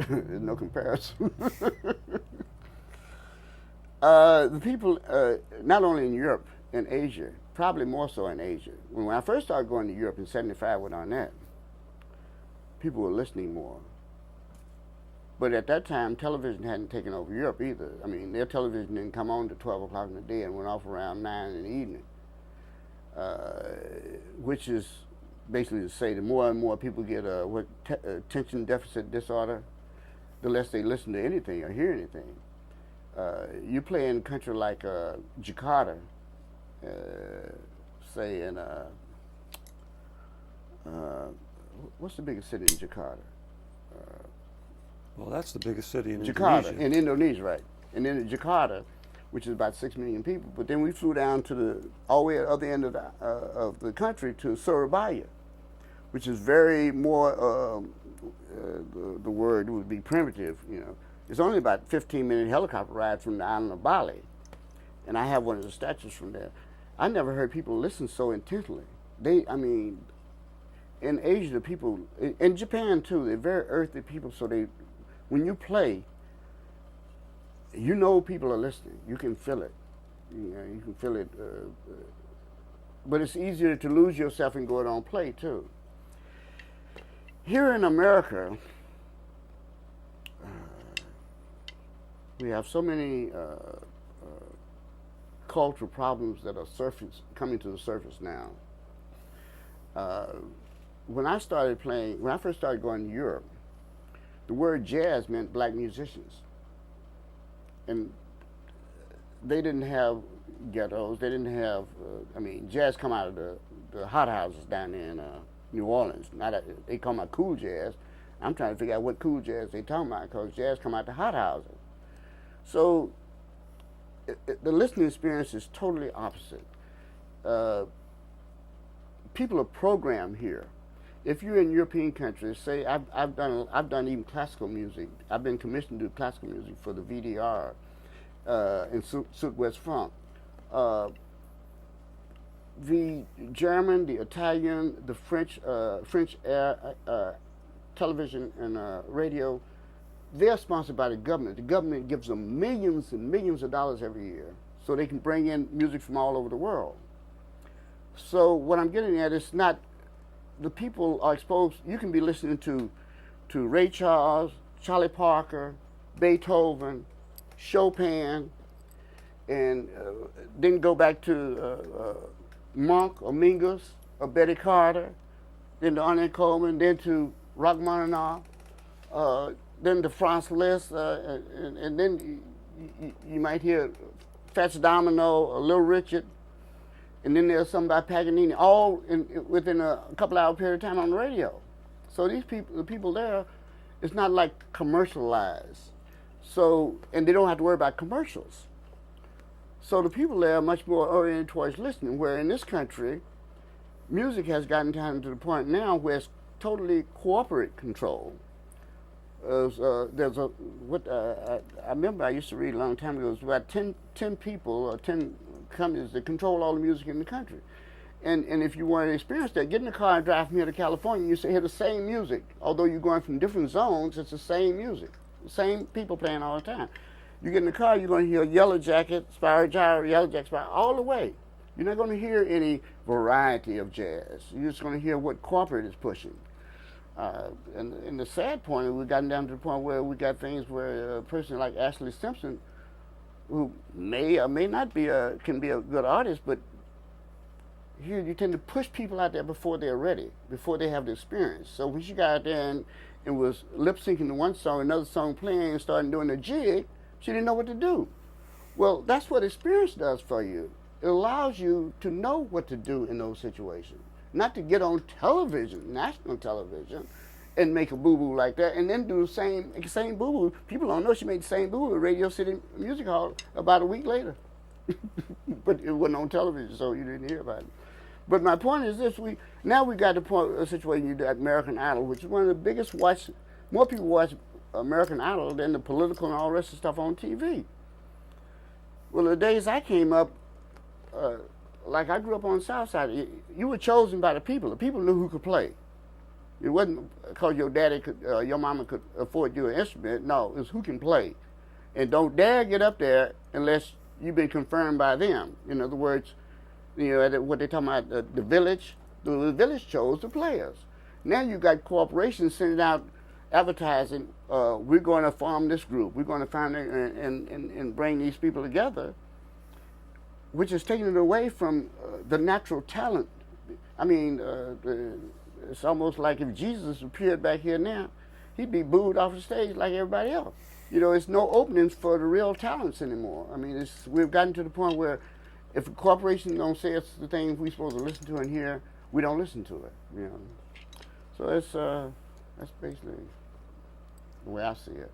There's no comparison. The people, not only in Europe, in Asia, probably more so in Asia. When I first started going to Europe in '75 with Arnett, people were listening more. But at that time, television hadn't taken over Europe either. I mean, their television didn't come on to 12 o'clock in the day and went off around 9 in the evening, which is basically to say the more and more people get attention deficit disorder, the less they listen to anything or hear anything. You play in a country like Jakarta, say in what's the biggest city in Jakarta? Well, that's the biggest city in Jakarta, Indonesia. in Indonesia, right? And then in Jakarta, which is about 6 million people. But then we flew down to all the way at the other end of the country to Surabaya, which is very more, the word would be primitive, you know. It's only about 15-minute helicopter ride from the island of Bali. And I have one of the statues from there. I never heard people listen so intently. I mean, in Asia, the people, in Japan too, they're very earthy people, so when you play, you know people are listening. You can feel it. You know, you can feel it. But it's easier to lose yourself and go out on play too. Here in America, we have so many cultural problems that are coming to the surface now. When I first started going to Europe, the word jazz meant black musicians. And they didn't have ghettos, they didn't have, jazz come out of the hot houses down there in New Orleans. They call it cool jazz. I'm trying to figure out what cool jazz they talking about, because jazz come out the hot houses. So the listening experience is totally opposite. People are programmed here. If you're in European countries, say I've done even classical music. I've been commissioned to do classical music for the VDR in Southwest Funk. The German, the Italian, the French television and radio, they're sponsored by the government. The government gives them millions and millions of dollars every year so they can bring in music from all over the world. So what I'm getting at is not, the people are exposed. You can be listening to Ray Charles, Charlie Parker, Beethoven, Chopin, and then go back to Monk or Mingus or Betty Carter, then to Ornette Coleman, then to Rachmaninoff, then to Franz Liszt, and then you might hear Fats Domino or Little Richard, and then there's something by Paganini, all within a couple hour period of time on the radio. So the people there, it's not like commercialized. So, and they don't have to worry about commercials. So the people there are much more oriented towards listening, where in this country, music has gotten down to the point now where it's totally corporate control. I remember I used to read a long time ago, it was about 10 people or 10 companies that control all the music in the country. And if you want to experience that, get in the car and drive from here to California, you hear the same music. Although you're going from different zones, it's the same music. The same people playing all the time. You get in the car, you're going to hear Yellow Jacket, Spyro Gyra, Yellow Jacket, Spyro, all the way. You're not going to hear any variety of jazz. You're just going to hear what corporate is pushing. And the sad point is we've gotten down to the point where we got things where a person like Ashley Simpson, who may or may not be can be a good artist, but here you tend to push people out there before they're ready, before they have the experience. So when she got out there and was lip syncing to one song, another song playing, and started doing a jig, she didn't know what to do. Well, that's what experience does for you. It allows you to know what to do in those situations. Not to get on television, national television, and make a boo-boo like that, and then do the same boo-boo. People don't know she made the same boo-boo at Radio City Music Hall about a week later. But it wasn't on television, so you didn't hear about it. But my point is this: now we got to a situation you do at American Idol, which is one of the biggest more people watch American Idol than the political and all the rest of stuff on TV. Well, the days I came up, like I grew up on the South Side, you were chosen by the people. The people knew who could play. It wasn't because your daddy could, your mama could afford you an instrument. No, it's who can play. And don't dare get up there unless you've been confirmed by them. In other words, what they're talking about, the village. The village chose the players. Now you got corporations sending out advertising. We're going to form this group. We're going to find it and bring these people together, which is taking it away from the natural talent. I mean, it's almost like if Jesus appeared back here now, he'd be booed off the stage like everybody else. It's no openings for the real talents anymore. I mean, we've gotten to the point where if a corporation don't say it's the thing we're supposed to listen to in here, we don't listen to it. So that's basically the way I see it.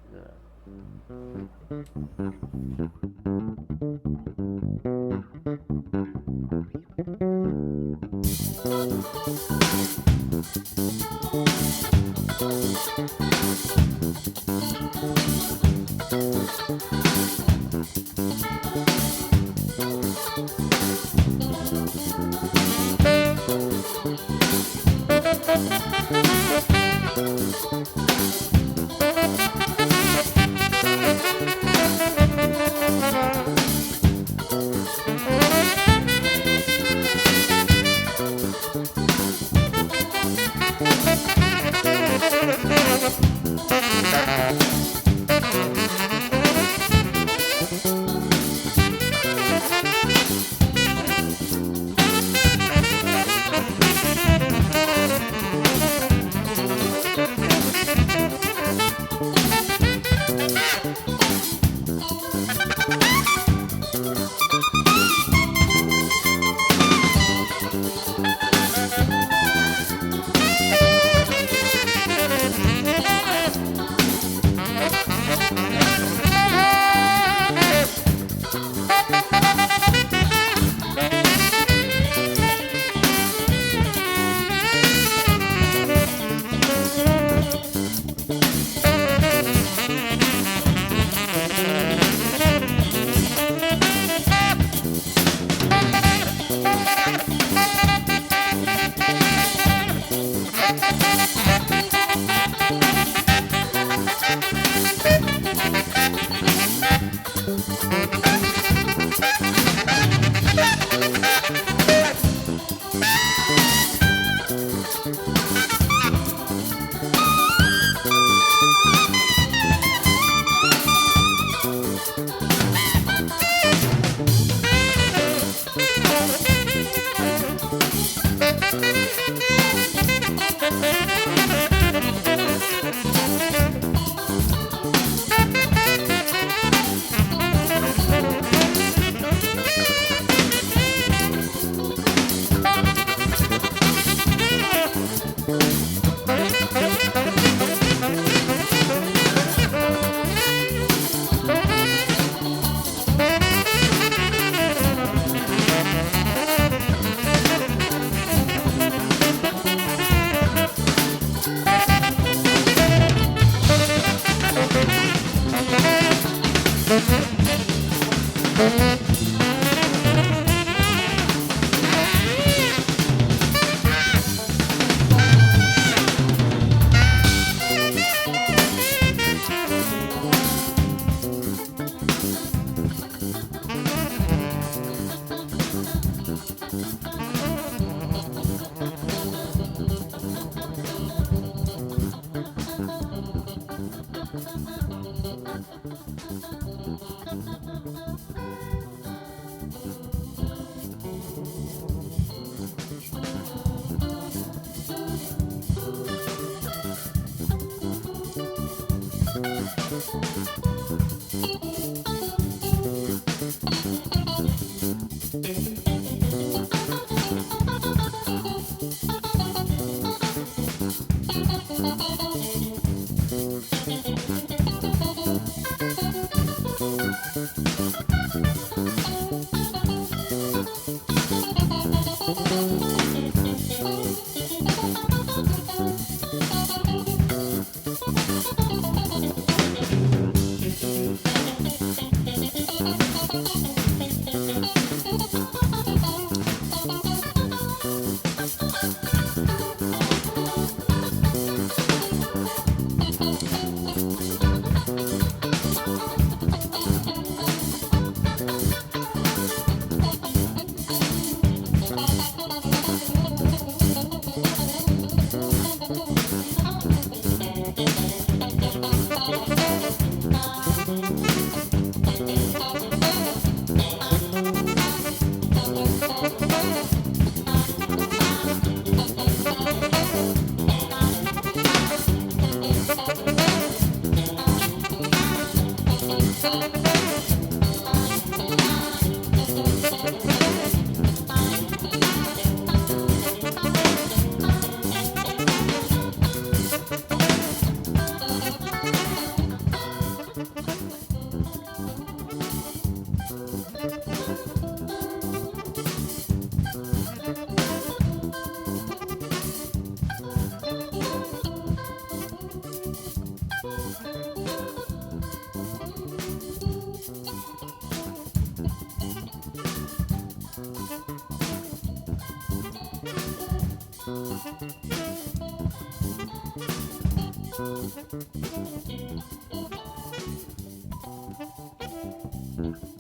Mm-hmm.